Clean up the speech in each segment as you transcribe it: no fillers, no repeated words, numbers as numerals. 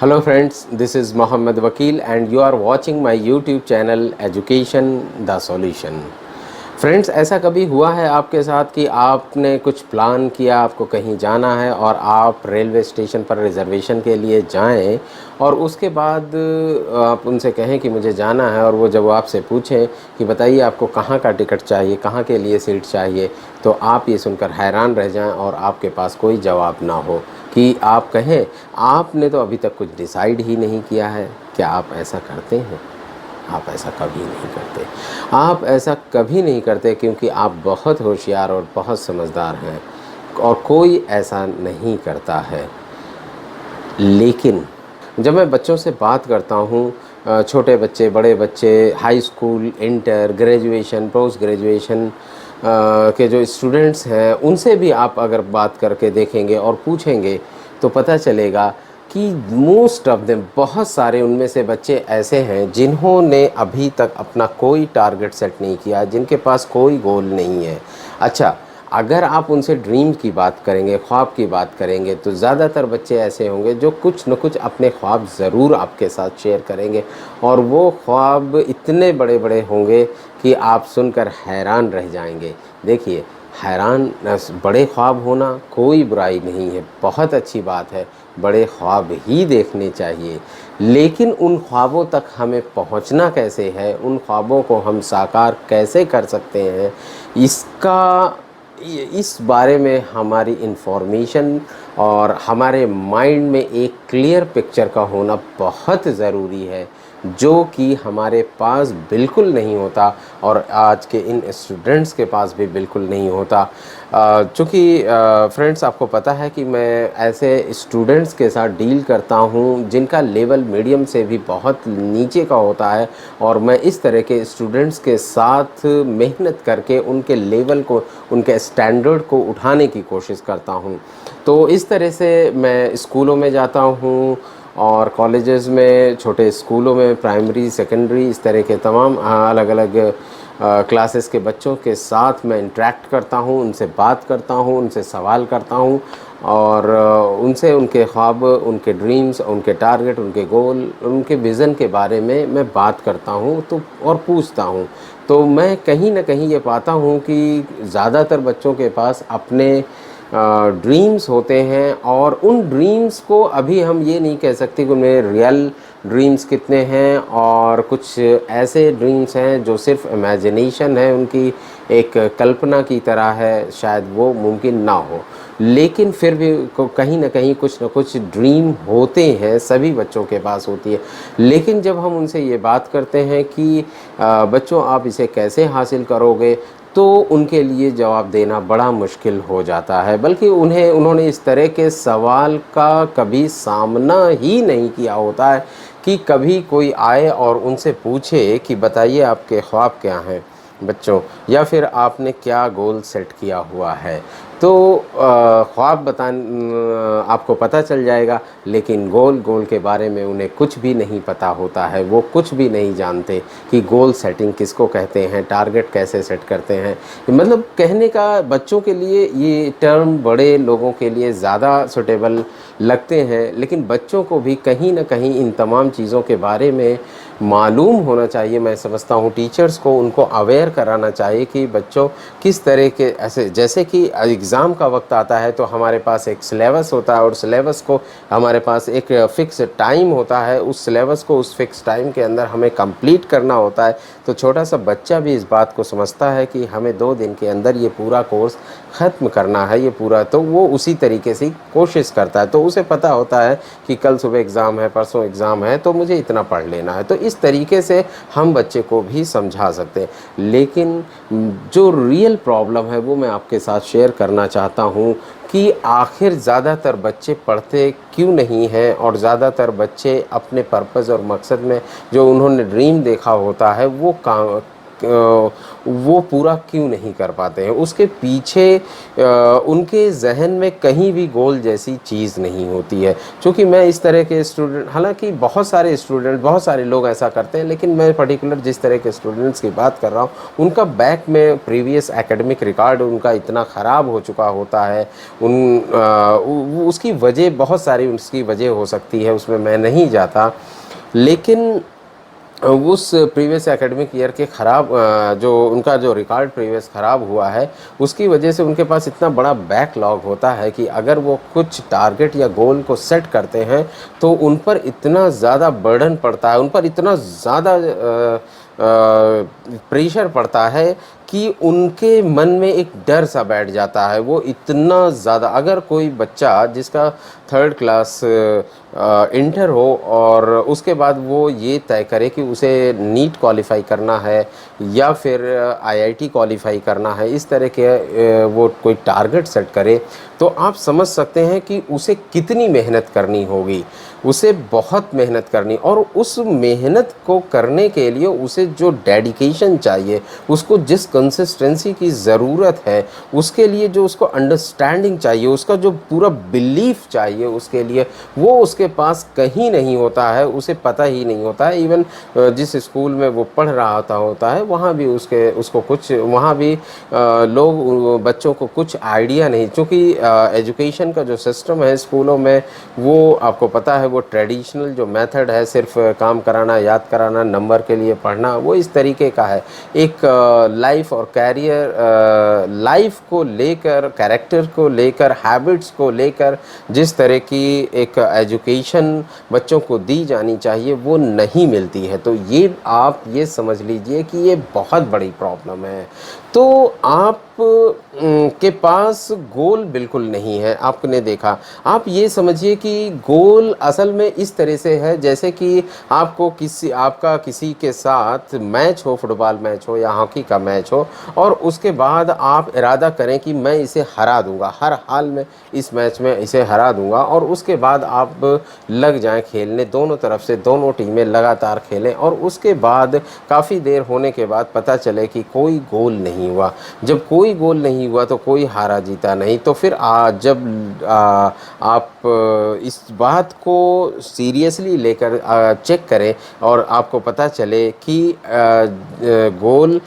Hello friends, this is Mohammed Wakil and you are watching my YouTube channel Education the Solution। Friends, ऐसा कभी हुआ है आपके साथ कि आपने कुछ प्लान किया, आपको कहीं जाना है और आप रेलवे स्टेशन पर रिज़र्वेशन के लिए जाएं और उसके बाद आप उनसे कहें कि मुझे जाना है और वो जब आपसे पूछें कि बताइए आपको कहाँ का टिकट चाहिए, कहाँ के लिए सीट चाहिए, तो आप ये सुनकर हैरान रह जाएं और आपके पास कोई जवाब ना हो कि आप कहें आपने तो अभी तक कुछ डिसाइड ही नहीं किया है। क्या आप ऐसा करते हैं? आप ऐसा कभी नहीं करते। आप ऐसा कभी नहीं करते क्योंकि आप बहुत होशियार और बहुत समझदार हैं और कोई ऐसा नहीं करता है। लेकिन जब मैं बच्चों से बात करता हूँ, छोटे बच्चे, बड़े बच्चे, high school, inter, graduation, post graduation के जो स्टूडेंट्स हैं, उनसे भी आप अगर बात करके देखेंगे और पूछेंगे तो पता चलेगा कि मोस्ट ऑफ देम, बहुत सारे उनमें से बच्चे ऐसे हैं जिन्होंने अभी तक अपना कोई टारगेट सेट नहीं किया, जिनके पास कोई गोल नहीं है। अच्छा, अगर आप उनसे ड्रीम की बात करेंगे, ख्वाब की बात करेंगे, तो ज़्यादातर बच्चे ऐसे होंगे जो कुछ न कुछ अपने ख्वाब ज़रूर आपके साथ शेयर करेंगे और वो ख्वाब इतने बड़े बड़े होंगे कि आप सुनकर हैरान रह जाएंगे। देखिए, बड़े ख्वाब होना कोई बुराई नहीं है, बहुत अच्छी बात है, बड़े ख्वाब ही देखने चाहिए। लेकिन उन ख्वाबों तक हमें पहुंचना कैसे है, उन ख्वाबों को हम साकार कैसे कर सकते हैं, इस बारे में हमारी इन्फॉर्मेशन और हमारे माइंड में एक क्लियर पिक्चर का होना बहुत ज़रूरी है, जो कि हमारे पास बिल्कुल नहीं होता और आज के इन स्टूडेंट्स के पास भी बिल्कुल नहीं होता। चूँकि फ्रेंड्स, आपको पता है कि मैं ऐसे स्टूडेंट्स के साथ डील करता हूँ जिनका लेवल मीडियम से भी बहुत नीचे का होता है और मैं इस तरह के स्टूडेंट्स के साथ मेहनत करके उनके लेवल को, उनके स्टैंडर्ड को उठाने की कोशिश करता हूँ। तो इस तरह से मैं स्कूलों में जाता हूँ और कॉलेजेस में, छोटे स्कूलों में, प्राइमरी, सेकेंडरी, इस तरह के तमाम अलग अलग क्लासेस के बच्चों के साथ मैं इंटरेक्ट करता हूँ, उनसे बात करता हूँ, उनसे सवाल करता हूँ और उनसे उनके ख्वाब, उनके ड्रीम्स, उनके टारगेट, उनके गोल, उनके विज़न के बारे में मैं बात करता हूँ तो और पूछता हूँ। तो मैं कहीं ना कहीं ये पाता हूँ कि ज़्यादातर बच्चों के पास अपने ड्रीम्स होते हैं और उन ड्रीम्स को अभी हम ये नहीं कह सकते कि उनमें रियल ड्रीम्स कितने हैं, और कुछ ऐसे ड्रीम्स हैं जो सिर्फ इमेजिनेशन है, उनकी एक कल्पना की तरह है, शायद वो मुमकिन ना हो। लेकिन फिर भी कहीं ना कहीं कुछ ना कुछ ड्रीम होते हैं, सभी बच्चों के पास होती है। लेकिन जब हम उनसे ये बात करते हैं कि बच्चों आप इसे कैसे हासिल करोगे, तो उनके लिए जवाब देना बड़ा मुश्किल हो जाता है, बल्कि उन्होंने इस तरह के सवाल का कभी सामना ही नहीं किया होता है कि कभी कोई आए और उनसे पूछे कि बताइए आपके ख्वाब क्या हैं बच्चों, या फिर आपने क्या गोल सेट किया हुआ है। तो ख्वाब आपको पता चल जाएगा, लेकिन गोल के बारे में उन्हें कुछ भी नहीं पता होता है। वो कुछ भी नहीं जानते कि गोल सेटिंग किसको कहते हैं, टारगेट कैसे सेट करते हैं। मतलब कहने का बच्चों के लिए ये टर्म बड़े लोगों के लिए ज़्यादा सूटेबल लगते हैं, लेकिन बच्चों को भी कहीं ना कहीं इन तमाम चीज़ों के बारे में मालूम होना चाहिए। मैं समझता हूँ टीचर्स को उनको अवेयर कराना चाहिए कि बच्चों किस तरह के, ऐसे जैसे कि एग्ज़ाम का वक्त आता है तो हमारे पास एक सिलेबस होता है और सिलेबस को हमारे पास एक फ़िक्स टाइम होता है, उस सिलेबस को उस फिक्स टाइम के अंदर हमें कंप्लीट करना होता है। तो छोटा सा बच्चा भी इस बात को समझता है कि हमें 2 दिन के अंदर ये पूरा कोर्स ख़त्म करना है, ये पूरा, तो वो उसी तरीके से कोशिश करता है। तो उसे पता होता है कि कल सुबह एग्ज़ाम है, परसों एग्ज़ाम है, तो मुझे इतना पढ़ लेना है। तो इस तरीके से हम बच्चे को भी समझा सकते हैं। लेकिन जो रियल प्रॉब्लम है वो मैं आपके साथ शेयर करना चाहता हूँ कि आखिर ज़्यादातर बच्चे पढ़ते क्यों नहीं हैं और ज़्यादातर बच्चे अपने पर्पज़ और मकसद में जो उन्होंने ड्रीम देखा होता है वो वो पूरा क्यों नहीं कर पाते हैं। उसके पीछे उनके जहन में कहीं भी गोल जैसी चीज़ नहीं होती है। क्योंकि मैं इस तरह के स्टूडेंट, हालांकि बहुत सारे स्टूडेंट, बहुत सारे लोग ऐसा करते हैं, लेकिन मैं पर्टिकुलर जिस तरह के स्टूडेंट्स की बात कर रहा हूँ, उनका बैक में प्रीवियस एकेडमिक रिकॉर्ड उनका इतना ख़राब हो चुका होता है। उसकी वजह बहुत सारी उसकी वजह हो सकती है, उसमें मैं नहीं जाता। लेकिन उस प्रीवियस एकेडमिक ईयर के ख़राब जो उनका जो रिकॉर्ड प्रीवियस ख़राब हुआ है, उसकी वजह से उनके पास इतना बड़ा बैकलॉग होता है कि अगर वो कुछ टारगेट या गोल को सेट करते हैं तो उन पर इतना ज़्यादा बर्डन पड़ता है, उन पर इतना ज़्यादा प्रेशर पड़ता है कि उनके मन में एक डर सा बैठ जाता है। वो इतना ज़्यादा, अगर कोई बच्चा जिसका 3rd क्लास इंटर हो और उसके बाद वो ये तय करे कि उसे नीट क्वालिफाई करना है या फिर आईआईटी क्वालिफाई करना है, इस तरह के वो कोई टारगेट सेट करे, तो आप समझ सकते हैं कि उसे कितनी मेहनत करनी होगी। उसे बहुत मेहनत करनी, और उस मेहनत को करने के लिए उसे जो डेडिकेशन चाहिए, उसको जिस कंसिस्टेंसी की ज़रूरत है, उसके लिए जो उसको अंडरस्टैंडिंग चाहिए, उसका जो पूरा बिलीफ चाहिए उसके लिए, वो उसके पास कहीं नहीं होता है, उसे पता ही नहीं होता है। इवन जिस स्कूल में वो पढ़ रहा होता है, वहाँ भी उसको कुछ, वहाँ भी लोग बच्चों को कुछ आइडिया नहीं, क्योंकि एजुकेशन का जो सिस्टम है स्कूलों में, वो आपको पता है वो ट्रेडिशनल जो मेथड है, सिर्फ काम कराना, याद कराना, नंबर के लिए पढ़ना, वो इस तरीके का है। एक लाइफ और कैरियर, लाइफ को लेकर, कैरेक्टर को लेकर, हैबिट्स को लेकर जिस तरह की एक एजुकेशन बच्चों को दी जानी चाहिए, वो नहीं मिलती है। तो ये आप ये समझ लीजिए कि ये बहुत बड़ी प्रॉब्लम है। तो आप के पास गोल बिल्कुल नहीं है, आपने देखा। आप ये समझिए कि गोल असल में इस तरह से है जैसे कि आपका किसी के साथ मैच हो, फुटबॉल मैच हो या हॉकी का मैच हो, और उसके बाद आप इरादा करें कि मैं इसे हरा दूंगा, हर हाल में इस मैच में इसे हरा दूंगा, और उसके बाद आप लग जाएं खेलने, दोनों तरफ से दोनों टीमें लगातार खेलें, और उसके बाद काफ़ी देर होने के बाद पता चले कि कोई गोल नहीं हुआ। जब कोई गोल नहीं हुआ तो कोई हारा जीता नहीं। तो फिर जब आप इस बात को सीरियसली लेकर चेक करें और आपको पता चले कि गोल,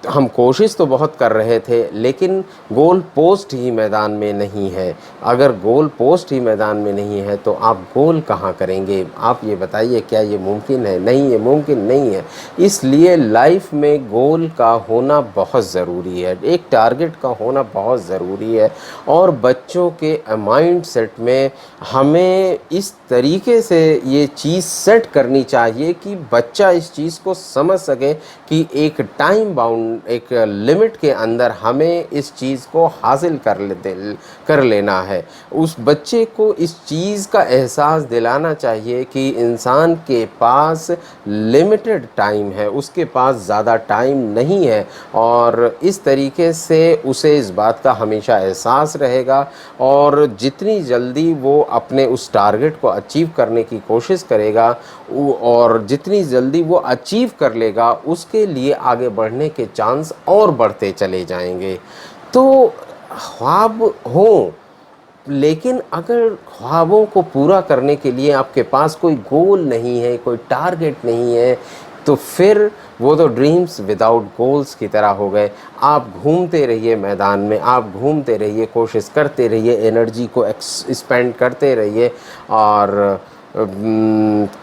हम कोशिश तो बहुत कर रहे थे लेकिन गोल पोस्ट ही मैदान में नहीं है। अगर गोल पोस्ट ही मैदान में नहीं है तो आप गोल कहाँ करेंगे? आप ये बताइए, क्या ये मुमकिन है? नहीं, ये मुमकिन नहीं है। इसलिए लाइफ में गोल का होना बहुत ज़रूरी है, एक टारगेट का होना बहुत ज़रूरी है। और बच्चों के माइंड सेट में हमें इस तरीके से ये चीज़ सेट करनी चाहिए कि बच्चा इस चीज़ को समझ सके कि एक टाइम बाउंड, एक लिमिट के अंदर हमें इस चीज़ को हासिल कर लेना है। उस बच्चे को इस चीज़ का एहसास दिलाना चाहिए कि इंसान के पास लिमिटेड टाइम है, उसके पास ज़्यादा टाइम नहीं है, और इस तरीके से उसे इस बात का हमेशा एहसास रहेगा। और जितनी जल्दी वो अपने उस टारगेट को अचीव करने की कोशिश करेगा और जितनी जल्दी वो अचीव कर लेगा, उसके लिए आगे बढ़ने के चांस और बढ़ते चले जाएंगे। तो ख्वाब हों, लेकिन अगर ख्वाबों को पूरा करने के लिए आपके पास कोई गोल नहीं है, कोई टारगेट नहीं है, तो फिर वो तो ड्रीम्स विदाउट गोल्स की तरह हो गए। आप घूमते रहिए मैदान में, आप घूमते रहिए, कोशिश करते रहिए, एनर्जी को स्पेंड करते रहिए, और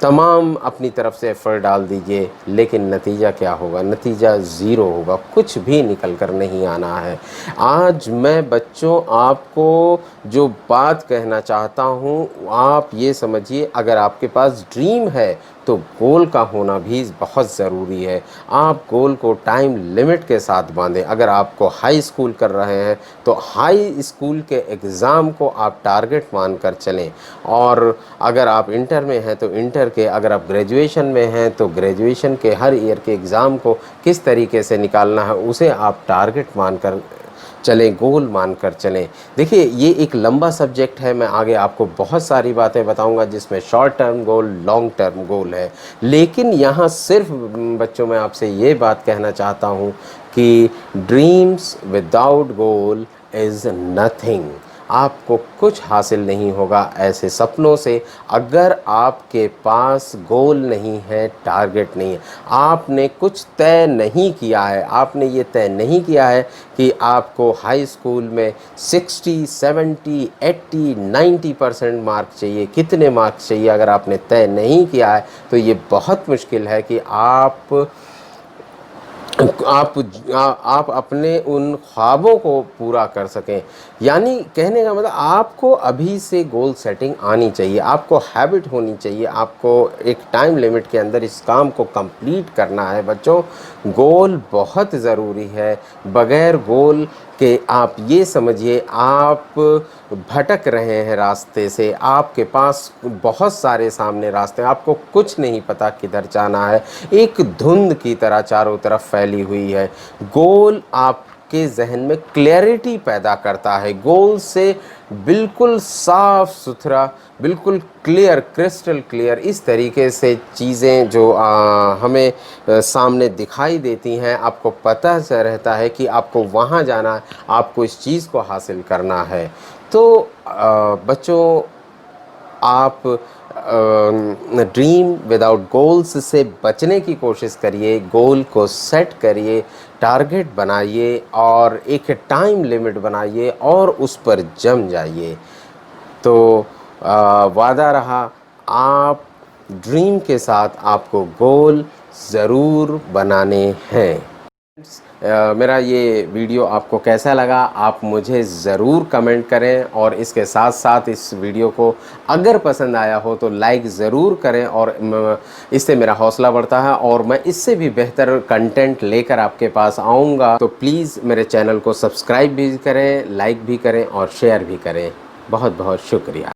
तमाम अपनी तरफ से एफ़र्ट डाल दीजिए, लेकिन नतीजा क्या होगा? नतीजा ज़ीरो होगा, कुछ भी निकल कर नहीं आना है। आज मैं बच्चों आपको जो बात कहना चाहता हूँ, आप ये समझिए, अगर आपके पास ड्रीम है तो गोल का होना भी बहुत ज़रूरी है। आप गोल को टाइम लिमिट के साथ बांधें। अगर आपको हाई स्कूल कर रहे हैं तो हाई स्कूल के एग्ज़ाम को आप टारगेट मान कर चलें, और अगर आप इंटर में हैं तो इंटर के, अगर आप ग्रेजुएशन में हैं तो ग्रेजुएशन के हर ईयर के एग्ज़ाम को किस तरीके से निकालना है उसे आप टारगेट मान कर चलें, गोल मानकर चलें। देखिए ये एक लंबा सब्जेक्ट है, मैं आगे आपको बहुत सारी बातें बताऊंगा जिसमें short term goal, long term goal है। लेकिन यहाँ सिर्फ बच्चों मैं आपसे ये बात कहना चाहता हूँ कि dreams without goal is nothing. आपको कुछ हासिल नहीं होगा ऐसे सपनों से अगर आपके पास गोल नहीं है, टारगेट नहीं है, आपने कुछ तय नहीं किया है। आपने ये तय नहीं किया है कि आपको हाई स्कूल में 60, 70, 80, 90% मार्क चाहिए, कितने मार्क्स चाहिए। अगर आपने तय नहीं किया है तो ये बहुत मुश्किल है कि आप अपने उन ख्वाबों को पूरा कर सकें। यानी कहने का मतलब आपको अभी से गोल सेटिंग आनी चाहिए, आपको हैबिट होनी चाहिए, आपको एक टाइम लिमिट के अंदर इस काम को कंप्लीट करना है। बच्चों गोल बहुत ज़रूरी है। बग़ैर गोल के आप ये समझिए आप भटक रहे हैं रास्ते से, आपके पास बहुत सारे सामने रास्ते हैं, आपको कुछ नहीं पता किधर जाना है, एक धुंध की तरह चारों तरफ फैली हुई है। गोल आपके जहन में क्लैरिटी पैदा करता है। गोल से बिल्कुल साफ सुथरा, बिल्कुल क्लियर, क्रिस्टल क्लियर इस तरीके से चीज़ें जो हमें सामने दिखाई देती हैं, आपको पता से रहता है कि आपको वहाँ जाना है, आपको इस चीज़ को हासिल करना है। तो बच्चों आप ड्रीम विदाउट गोल्स से बचने की कोशिश करिए, गोल को सेट करिए, टारगेट बनाइए और एक टाइम लिमिट बनाइए और उस पर जम जाइए। तो वादा रहा, आप ड्रीम के साथ आपको गोल ज़रूर बनाने हैं। मेरा ये वीडियो आपको कैसा लगा आप मुझे ज़रूर कमेंट करें और इसके साथ साथ इस वीडियो को अगर पसंद आया हो तो लाइक ज़रूर करें और इससे मेरा हौसला बढ़ता है और मैं इससे भी बेहतर कंटेंट लेकर आपके पास आऊँगा। तो प्लीज़ मेरे चैनल को सब्सक्राइब भी करें, लाइक भी करें और शेयर भी करें। बहुत बहुत शुक्रिया।